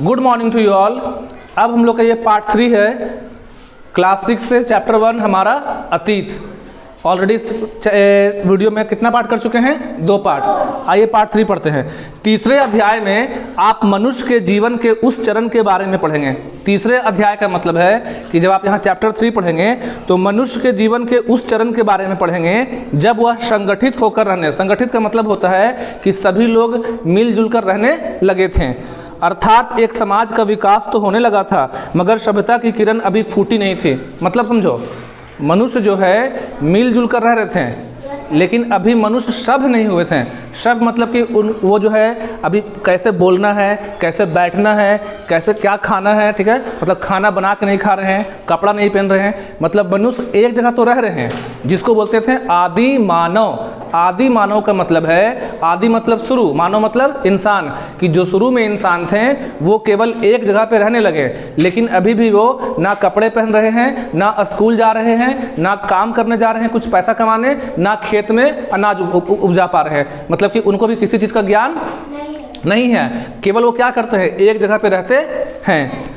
Good morning to you all. अब हम लोग का ये पार्ट 3 है क्लास 6 से चैप्टर 1 हमारा अतीत। ऑलरेडी इस वीडियो में कितना पार्ट कर चुके हैं? 2 पार्ट। आइए पार्ट 3 पढ़ते हैं। तीसरे अध्याय में आप मनुष्य के जीवन के उस चरण के बारे में पढ़ेंगे। तीसरे अध्याय का मतलब है कि जब आप यहाँ चैप्टर 3 पढ़ेंगे तो मनुष्य के जीवन के उस चरण के बारे में पढ़ेंगे जब वह संगठित होकर रहने, संगठित का मतलब होता है कि सभी लोग मिलजुल कर रहने लगे थे, अर्थात एक समाज का विकास तो होने लगा था मगर सभ्यता की किरण अभी फूटी नहीं थी। मतलब समझो, मनुष्य जो है मिलजुल कर रह रहे थे लेकिन अभी मनुष्य सभ्य नहीं हुए थे। सभ्य मतलब कि वो जो है अभी कैसे बोलना है, कैसे बैठना है, कैसे क्या खाना है, ठीक है, मतलब खाना बना के नहीं खा रहे हैं, कपड़ा नहीं पहन रहे हैं, मतलब मनुष्य एक जगह तो रह रहे हैं, जिसको बोलते थे आदि मानव। आदि मानव का मतलब है, आदि मतलब शुरू, मानव मतलब इंसान, कि जो शुरू में इंसान थे वो केवल एक जगह पे रहने लगे, लेकिन अभी भी वो ना कपड़े पहन रहे हैं, ना स्कूल जा रहे हैं, ना काम करने जा रहे हैं कुछ पैसा कमाने, ना खेत में अनाज उपजा पा रहे हैं। मतलब कि उनको भी किसी चीज़ का ज्ञान नहीं है, केवल वो क्या करते हैं, एक जगह पे रहते हैं।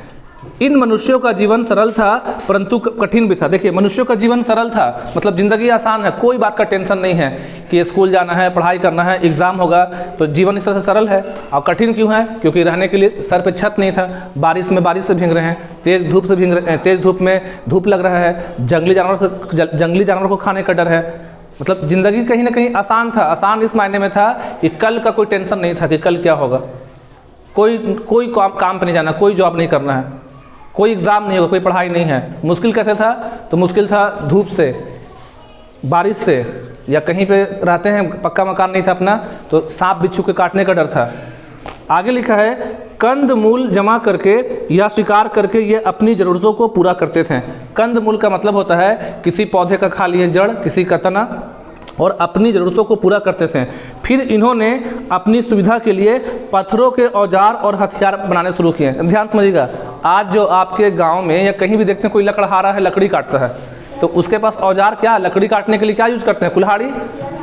इन मनुष्यों का जीवन सरल था परंतु कठिन भी था। देखिए, मनुष्यों का जीवन सरल था मतलब ज़िंदगी आसान है, कोई बात का टेंशन नहीं है कि स्कूल जाना है, पढ़ाई करना है, एग्ज़ाम होगा, तो जीवन इस तरह से सरल है। और कठिन क्यों है? क्योंकि रहने के लिए सर पे छत नहीं था, बारिश से भीग रहे हैं, तेज़ धूप से भीग रहे हैं, तेज़ धूप में धूप लग रहा है, जंगली जानवर को खाने का डर है। मतलब ज़िंदगी कहीं ना कहीं आसान था। आसान इस मायने में था कि कल का कोई टेंशन नहीं था कि कल क्या होगा, कोई काम पे नहीं जाना, कोई जॉब नहीं करना है, कोई एग्ज़ाम नहीं होगा, कोई पढ़ाई नहीं है। मुश्किल कैसे था? तो मुश्किल था धूप से, बारिश से, या कहीं पे रहते हैं पक्का मकान नहीं था अपना तो सांप बिच्छू के काटने का डर था। आगे लिखा है, कंद मूल जमा करके या शिकार करके ये अपनी ज़रूरतों को पूरा करते थे। कंद मूल का मतलब होता है किसी पौधे का खा लिए जड़, किसी का तना, और अपनी ज़रूरतों को पूरा करते थे। फिर इन्होंने अपनी सुविधा के लिए पत्थरों के औजार और हथियार बनाने शुरू किए। ध्यान समझिएगा, आज जो आपके गांव में या कहीं भी देखते हैं कोई लकड़हारा है, लकड़ी काटता है, तो उसके पास औजार क्या, लकड़ी काटने के लिए क्या यूज़ करते हैं? कुल्हाड़ी।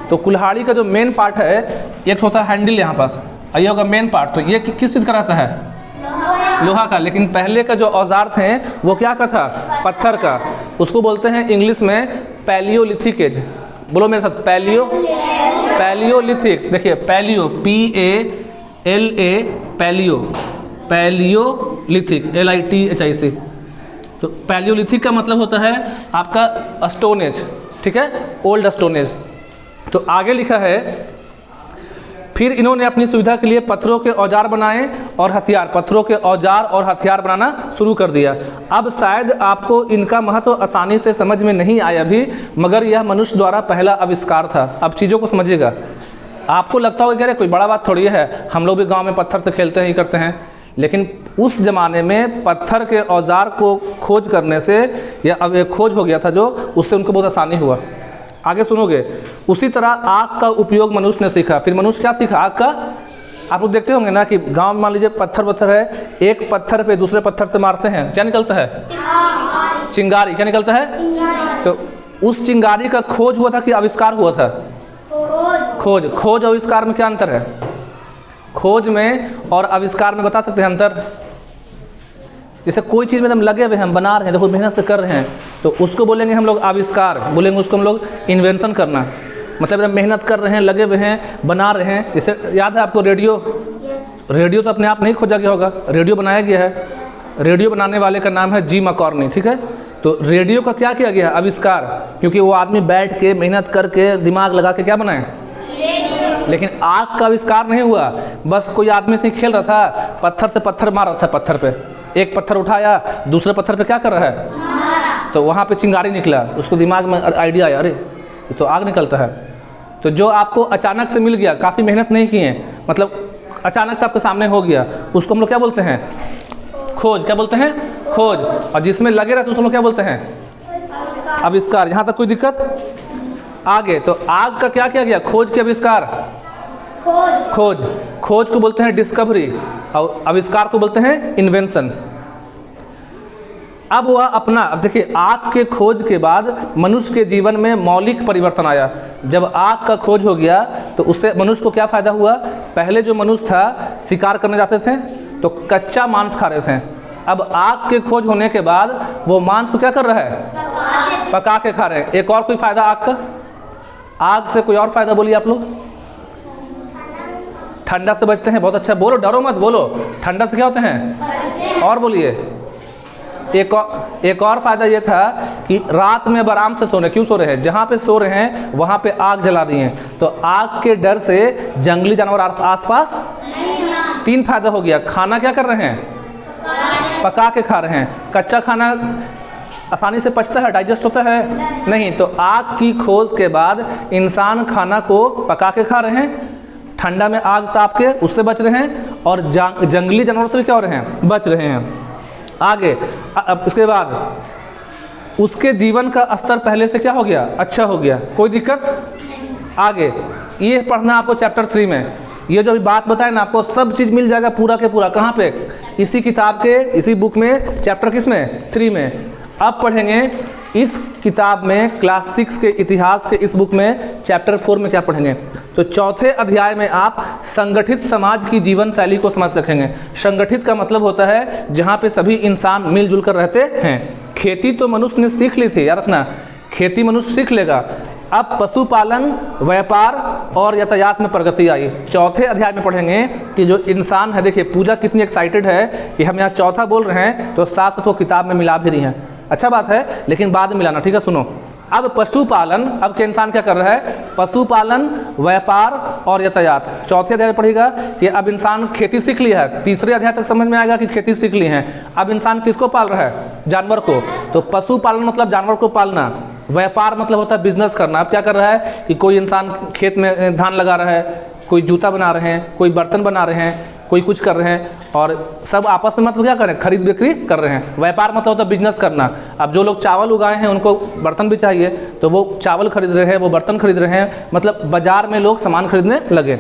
तो कुल्हाड़ी का जो मेन पार्ट है, एक होता है हैंडल यहाँ पास, ये होगा मेन पार्ट, तो ये किस चीज़ का रहता है? लोहा का। लेकिन पहले का जो औजार थे वो क्या का था? पत्थर का। उसको बोलते हैं इंग्लिश में पैलियोलिथिक एज। बोलो मेरे साथ, पैलियोलिथिक। देखिए, पैलियो PALA, पैलियोलिथिक LITHIC। तो पैलियोलिथिक का मतलब होता है आपका स्टोन एज, ठीक है, ओल्ड स्टोन एज। तो आगे लिखा है, फिर इन्होंने अपनी सुविधा के लिए पत्थरों के औजार बनाए और हथियार, पत्थरों के औजार और हथियार बनाना शुरू कर दिया। अब शायद आपको इनका महत्व आसानी से समझ में नहीं आया भी, मगर यह मनुष्य द्वारा पहला आविष्कार था। अब चीज़ों को समझिएगा। आपको लगता होगा कि अरे कोई बड़ा बात थोड़ी है, हम लोग भी गांव में पत्थर से खेलते हैं, ही करते हैं, लेकिन उस ज़माने में पत्थर के औजार को खोज करने से या अब एक खोज हो गया था जो उससे उनको बहुत आसानी हुआ। आगे सुनोगे। उसी तरह आग का उपयोग मनुष्य ने सीखा। फिर मनुष्य क्या सीखा? आग का। आप लोग देखते होंगे ना कि गांव में मान लीजिए पत्थर है, एक पत्थर पे दूसरे पत्थर से मारते हैं, क्या निकलता है? चिंगारी। क्या निकलता है? तो उस चिंगारी का खोज हुआ था कि आविष्कार हुआ था? खोज। खोज और आविष्कार में क्या अंतर है? खोज में और आविष्कार में बता सकते हैं अंतर? जैसे कोई चीज़ में हम लगे हुए हैं, हम बना रहे हैं, देखो मेहनत से कर रहे हैं, तो उसको बोलेंगे हम लोग आविष्कार, बोलेंगे उसको हम लोग इन्वेंशन करना। मतलब जब मेहनत कर रहे हैं, लगे हुए हैं, बना रहे हैं। जैसे याद है आपको रेडियो? रेडियो तो अपने आप नहीं खोजा गया होगा, रेडियो बनाया गया है। रेडियो बनाने वाले का नाम है G. मैकॉर्नी, ठीक है। तो रेडियो का क्या किया गया? आविष्कार, क्योंकि वो आदमी बैठ के मेहनत करके दिमाग लगा के क्या बनाए। लेकिन आग का आविष्कार नहीं हुआ, बस कोई आदमी से खेल रहा था, पत्थर से पत्थर मार रहा था, पत्थर पे एक पत्थर उठाया, दूसरे पत्थर पे क्या कर रहा है, तो वहाँ पे चिंगारी निकला, उसको दिमाग में आइडिया आया, अरे ये तो आग निकलता है। तो जो आपको अचानक से मिल गया, काफ़ी मेहनत नहीं किए, मतलब अचानक से आपके सामने हो गया, उसको हम लोग क्या बोलते हैं? खोज। क्या बोलते हैं? खोज। और जिसमें लगे रहते उसको हम लोग क्या बोलते हैं? आविष्कार। यहाँ तक कोई दिक्कत? आगे तो आग का क्या किया गया? खोज के आविष्कार। खोज। खोज को बोलते हैं डिस्कवरी और आविष्कार को बोलते हैं इन्वेंशन। अब वह अपना, अब देखिए, आग के खोज के बाद मनुष्य के जीवन में मौलिक परिवर्तन आया। जब आग का खोज हो गया तो उससे मनुष्य को क्या फ़ायदा हुआ? पहले जो मनुष्य था शिकार करने जाते थे तो कच्चा मांस खा रहे थे। अब आग के खोज होने के बाद वो मांस को क्या कर रहा है, पका के खा रहे हैं। एक और कोई फायदा आग का, आग से कोई और फायदा बोलिए आप लोग। ठंडा से बचते हैं, बहुत अच्छा, बोलो, डरो मत, बोलो। ठंडा से क्या होते हैं, और बोलिए। एक और फायदा ये था कि रात में अब आराम से सो रहे, क्यों सो रहे हैं, जहाँ पे सो रहे हैं वहाँ पे आग जला दिए, तो आग के डर से जंगली जानवर आसपास। 3 फायदा हो गया। खाना क्या कर रहे हैं, पका के खा रहे हैं। कच्चा खाना आसानी से पचता है, डाइजेस्ट होता है नहीं, तो आग की खोज के बाद इंसान खाना को पका के खा रहे हैं, ठंडा में आग ताप के उससे बच रहे हैं, और जंगली जानवरों से भी क्या हो रहे हैं, बच रहे हैं। आगे अब इसके बाद उसके जीवन का स्तर पहले से क्या हो गया, अच्छा हो गया, कोई दिक्कत। आगे ये पढ़ना आपको चैप्टर 3 में, ये जो अभी बात बताए ना आपको सब चीज़ मिल जाएगा पूरा के पूरा। कहाँ पे, इसी किताब के, इसी बुक में, चैप्टर किस में, 3 में। अब पढ़ेंगे इस किताब में, क्लास 6 के इतिहास के इस बुक में चैप्टर 4 में क्या पढ़ेंगे। तो चौथे अध्याय में आप संगठित समाज की जीवन शैली को समझ सकेंगे। संगठित का मतलब होता है जहाँ पे सभी इंसान मिलजुल कर रहते हैं। खेती तो मनुष्य ने सीख ली थी, याद रखना, खेती मनुष्य सीख लेगा। अब पशुपालन, व्यापार और यातायात में प्रगति आई। चौथे अध्याय में पढ़ेंगे कि जो इंसान है, देखिए पूजा कितनी एक्साइटेड है कि हम यहाँ चौथा बोल रहे हैं तो साथ साथ वो किताब में मिला भी रही हैं। अच्छा बात है, लेकिन बाद में मिलाना, ठीक है। सुनो, अब पशुपालन, अब के इंसान क्या कर रहा है, पशुपालन, व्यापार और यातायात। चौथे अध्याय में पढ़ेगा कि अब इंसान खेती सीख लिया है। तीसरे अध्याय तक समझ में आएगा कि खेती सीख ली है। अब इंसान किसको पाल रहा है, जानवर को। तो पशुपालन मतलब जानवर को पालना, व्यापार मतलब होता है बिजनेस करना। अब क्या कर रहा है कि कोई इंसान खेत में धान लगा रहा है, कोई जूता बना रहे हैं, कोई बर्तन बना रहे हैं, कोई कुछ कर रहे हैं, और सब आपस में मतलब क्या कर रहे हैं, खरीद बिक्री कर रहे हैं। व्यापार मतलब होता है बिजनेस करना। अब जो लोग चावल उगाए हैं उनको बर्तन भी चाहिए, तो वो चावल खरीद रहे हैं, वो बर्तन खरीद रहे हैं, मतलब बाजार में लोग सामान खरीदने लगे।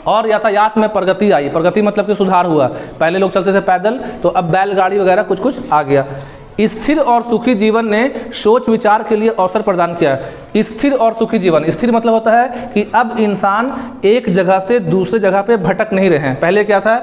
और यातायात में प्रगति आई। प्रगति मतलब कि सुधार हुआ। पहले लोग चलते थे पैदल, तो अब बैलगाड़ी वगैरह कुछ कुछ आ गया। स्थिर और सुखी जीवन ने सोच विचार के लिए अवसर प्रदान किया। स्थिर और सुखी जीवन, स्थिर मतलब होता है कि अब इंसान एक जगह से दूसरे जगह पे भटक नहीं रहे हैं। पहले क्या था,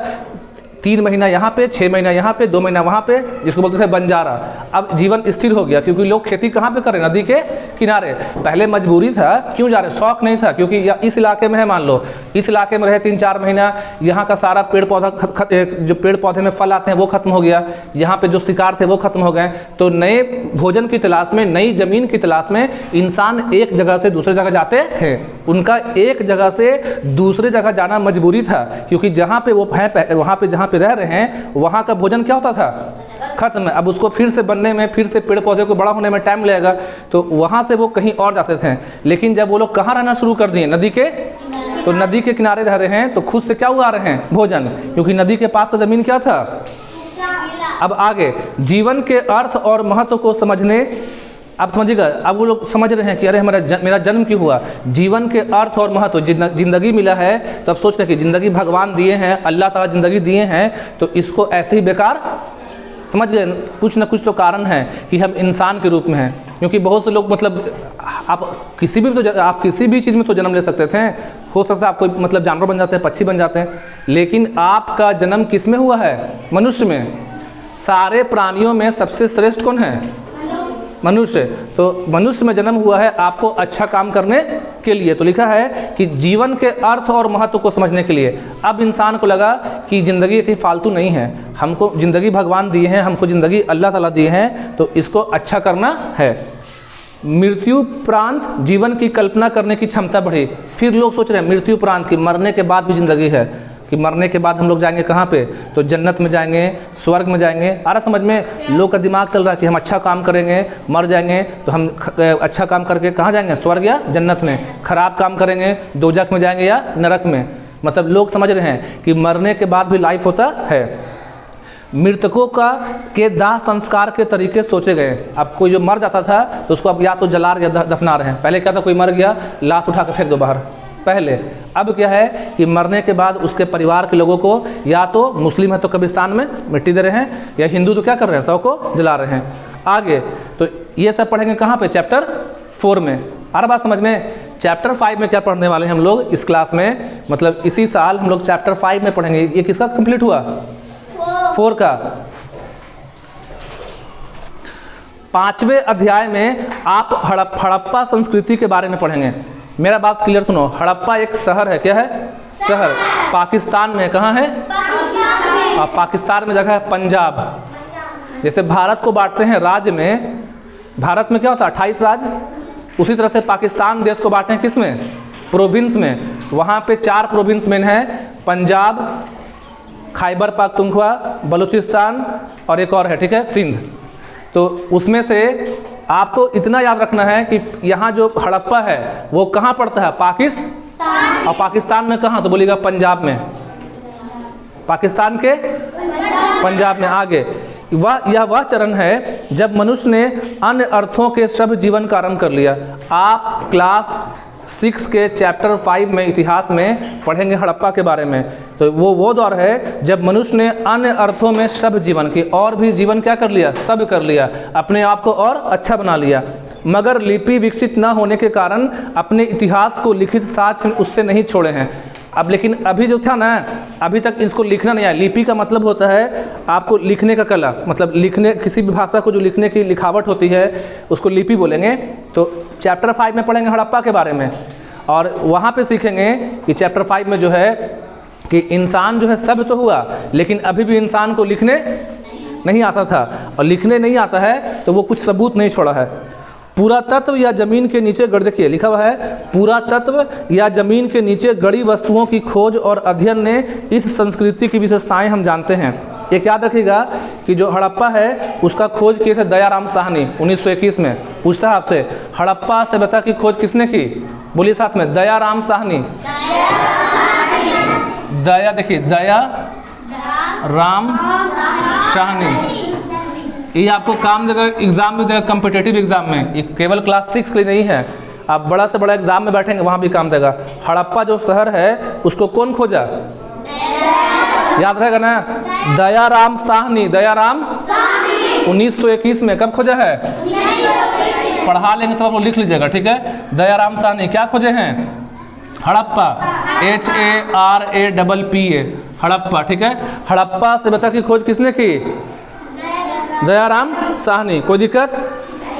3 महीना यहाँ पे, 6 महीना यहाँ पे, 2 महीना वहाँ पे, जिसको बोलते थे बंजारा। अब जीवन स्थिर हो गया, क्योंकि लोग खेती कहाँ पे कर रहे हैं, नदी के किनारे। पहले मजबूरी था, क्यों जा रहे, शौक नहीं था, क्योंकि इस इलाके में है, मान लो इस इलाके में रहे 3-4 महीना, यहाँ का सारा पेड़ पौधा जो पेड़ पौधे में फल आते हैं वो खत्म हो गया, यहाँ पे जो शिकार थे वो खत्म हो गए। तो नए भोजन की तलाश में, नई जमीन की तलाश में इंसान एक जगह से दूसरे जगह जाते थे। उनका एक जगह से दूसरे जगह जाना मजबूरी था, क्योंकि जहाँ पे वो है, वहाँ पे जहाँ रह रहे हैं वहाँ का भोजन क्या होता था, खत्म है। अब उसको फिर से बनने में, फिर से पेड़ पौधे को बड़ा होने में टाइम लगेगा, तो वहाँ से वो कहीं और जाते थे। लेकिन जब वो लोग कहाँ रहना शुरू कर दिए, नदी के, तो नदी के किनारे रह रहे हैं, तो खुद से क्या उगा रहे हैं, भोजन, क्योंकि नदी के पास का जमीन क्या था। अब आगे जीवन के अर्थ और महत्व को समझने, आप समझिएगा, अब वो लोग समझ रहे हैं कि अरे मेरा जन्म क्यों हुआ, जीवन के अर्थ और महत्व, जिंदगी मिला है तो अब सोच रहे कि जिंदगी भगवान दिए हैं, अल्लाह ताला जिंदगी दिए हैं, तो इसको ऐसे ही बेकार समझ गए। कुछ ना कुछ तो कारण है कि हम इंसान के रूप में हैं। क्योंकि बहुत से लोग मतलब आप किसी भी चीज़ में तो जन्म ले सकते थे, हो सकता है आप कोई मतलब जानवर बन जाते हैं, पक्षी बन जाते हैं, लेकिन आपका जन्म किस में हुआ है, मनुष्य में। सारे प्राणियों में सबसे श्रेष्ठ कौन है, मनुष्य। तो मनुष्य में जन्म हुआ है आपको अच्छा काम करने के लिए। तो लिखा है कि जीवन के अर्थ और महत्व को समझने के लिए। अब इंसान को लगा कि ज़िंदगी ऐसी फालतू नहीं है, हमको ज़िंदगी भगवान दिए हैं, हमको ज़िंदगी अल्लाह ताला दिए हैं, तो इसको अच्छा करना है। मृत्यु उपरांत जीवन की कल्पना करने की क्षमता बढ़ी। फिर लोग सोच रहे हैं मृत्यु उपरांत की, मरने के बाद भी ज़िंदगी है, कि मरने के बाद हम लोग जाएंगे कहाँ पे, तो जन्नत में जाएंगे, स्वर्ग में जाएंगे। आ रहा समझ में, लोग का दिमाग चल रहा है कि हम अच्छा काम करेंगे, मर जाएंगे तो हम अच्छा काम करके कहाँ जाएंगे, स्वर्ग या जन्नत में। खराब काम करेंगे दोजख में जाएंगे या नरक में। मतलब लोग समझ रहे हैं कि मरने के बाद भी लाइफ होता है। मृतकों के दाह संस्कार के तरीके सोचे गए। अब कोई जो मर जाता था तो उसको अब या तो जला रहे या दफना रहे हैं। पहले क्या था, कोई मर गया लाश उठा कर फेंक दो बाहर, पहले। अब क्या है कि मरने के बाद उसके परिवार के लोगों को या तो मुस्लिम है तो कब्रिस्तान में मिट्टी दे रहे हैं, या हिंदू तो क्या कर रहे हैं, शव को जला रहे हैं। आगे तो ये सब पढ़ेंगे कहाँ पे, चैप्टर 4 में। आ रहा बात समझ में। चैप्टर 5 में क्या पढ़ने वाले हैं हम लोग इस क्लास में, मतलब इसी साल हम लोग चैप्टर 5 में पढ़ेंगे। ये किसका कंप्लीट हुआ, 4 का 5वें अध्याय में आप हड़प्पा संस्कृति के बारे में पढ़ेंगे। मेरा बात क्लियर सुनो, हड़प्पा एक शहर है, क्या है? शहर। पाकिस्तान में, कहाँ है? और पाकिस्तान में जगह है पंजाब। जैसे भारत को बांटते हैं राज्य में, भारत में क्या होता है 28 राज्य, उसी तरह से पाकिस्तान देश को बांटे हैं किस में? प्रोविंस में। वहाँ पे 4 प्रोविंस में है, पंजाब, खैबर पख्तूनख्वा, बलूचिस्तान और एक और है, ठीक है, सिंध। तो उसमें से आपको इतना याद रखना है कि यहाँ जो हड़प्पा है वो कहाँ पड़ता है? पाकिस्तान। और पाकिस्तान में कहाँ? तो बोलिएगा पंजाब में। पाकिस्तान के पंजाब में। आगे यह वह चरण है जब मनुष्य ने अन्य अर्थों के सभ्य जीवन का आरंभ कर लिया। आप क्लास 6 के चैप्टर 5 में इतिहास में पढ़ेंगे हड़प्पा के बारे में। तो वो दौर है जब मनुष्य ने अन्य अर्थों में सभ्य जीवन की, और भी जीवन क्या कर लिया? सभ्य कर लिया, अपने आप को और अच्छा बना लिया। मगर लिपि विकसित न होने के कारण अपने इतिहास को लिखित साक्ष्य उससे नहीं छोड़े हैं। अब लेकिन अभी जो था ना, अभी तक इसको लिखना नहीं आया। लिपि का मतलब होता है आपको लिखने का कला, मतलब लिखने, किसी भी भाषा को जो लिखने की लिखावट होती है उसको लिपि बोलेंगे। तो चैप्टर 5 में पढ़ेंगे हड़प्पा के बारे में, और वहाँ पे सीखेंगे कि चैप्टर 5 में जो है कि इंसान जो है सभ्य तो हुआ, लेकिन अभी भी इंसान को लिखने नहीं आता था, और लिखने नहीं आता है तो वो कुछ सबूत नहीं छोड़ा है। पुरातत्व या जमीन के नीचे गड़, देखिए लिखा हुआ है, पुरातत्व या जमीन के नीचे गड़ी वस्तुओं की खोज और अध्ययन ने इस संस्कृति की विशेषताएं हम जानते हैं। एक याद रखिएगा कि जो हड़प्पा है उसका खोज किए थे दयाराम साहनी 1921 में। पूछता है आपसे, हड़प्पा सभ्यता की खोज किसने की? बोलिए साथ में, दयाराम साहनी। दया, देखिए दया राम साहनी। ये आपको काम देगा, एग्जाम में देगा, कम्पिटेटिव एग्जाम में। ये केवल क्लास 6 के लिए नहीं है, आप बड़ा से बड़ा एग्जाम में बैठेंगे वहाँ भी काम देगा। हड़प्पा जो शहर है उसको कौन खोजा? याद रहेगा ना, दयाराम साहनी। दयाराम 1921 में। कब खोजा है? पढ़ा लेंगे तो आप लिख लीजिएगा, ठीक है। दयाराम साहनी क्या खोजे हैं? हड़प्पा, HARAPPA, हड़प्पा, ठीक है। हड़प्पा सभ्यता की खोज किसने की? दयाराम साहनी। कोई दिक्कत?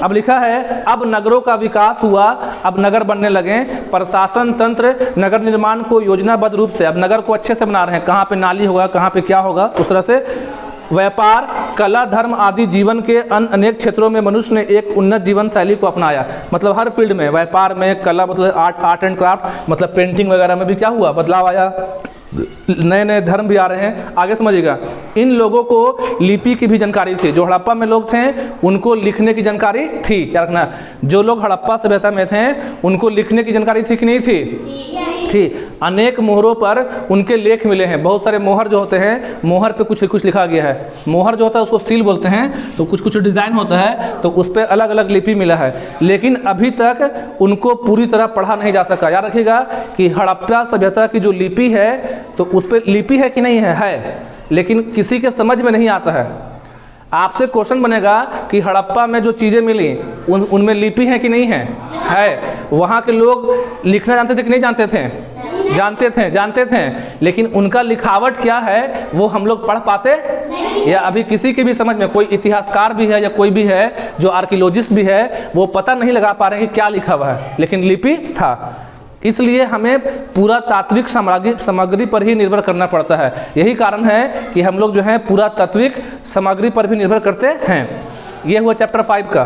अब लिखा है, अब नगरों का विकास हुआ, अब नगर बनने लगे, प्रशासन तंत्र नगर निर्माण को योजनाबद्ध रूप से, अब नगर को अच्छे से बना रहे हैं, कहाँ पे नाली होगा, कहाँ पे क्या होगा, उस तरह से। व्यापार, कला, धर्म आदि जीवन के अनेक क्षेत्रों में मनुष्य ने एक उन्नत जीवन शैली को अपनाया। मतलब हर फील्ड में, व्यापार में, कला मतलब आर्ट एंड क्राफ्ट, मतलब पेंटिंग वगैरह में भी क्या हुआ? बदलाव आया। नए नए धर्म भी आ रहे हैं, आगे समझिएगा। इन लोगों को लिपि की भी जानकारी थी। जो हड़प्पा में लोग थे उनको लिखने की जानकारी थी, क्या रखना। जो लोग हड़प्पा सभ्यता में थे उनको लिखने की जानकारी थी कि नहीं थी? थी। अनेक मोहरों पर उनके लेख मिले हैं। बहुत सारे मोहर जो होते हैं, मोहर पे कुछ कुछ लिखा गया है। मोहर जो होता है उसको सील बोलते हैं, तो कुछ कुछ डिज़ाइन होता है, तो उस पर अलग अलग लिपि मिला है। लेकिन अभी तक उनको पूरी तरह पढ़ा नहीं जा सका। याद रखिएगा कि हड़प्पा सभ्यता की जो लिपि है तो उस पर लिपि है कि नहीं है, लेकिन किसी के समझ में नहीं आता है। आपसे क्वेश्चन बनेगा कि हड़प्पा में जो चीज़ें मिली उनमें लिपि है कि नहीं है। वहाँ के लोग लिखना जानते थे कि नहीं जानते थे? जानते थे, लेकिन उनका लिखावट क्या है वो हम लोग पढ़ पाते, या अभी किसी के भी समझ में, कोई इतिहासकार भी है या कोई भी है जो आर्कियोलॉजिस्ट भी है, वो पता नहीं लगा पा रहे हैं कि क्या लिखा हुआ है, लेकिन लिपि था। इसलिए हमें पूरा तात्विक सामग्री पर ही निर्भर करना पड़ता है। यही कारण है कि हम लोग जो है पूरा तात्विक सामग्री पर भी निर्भर करते हैं। ये हुआ चैप्टर 5 का।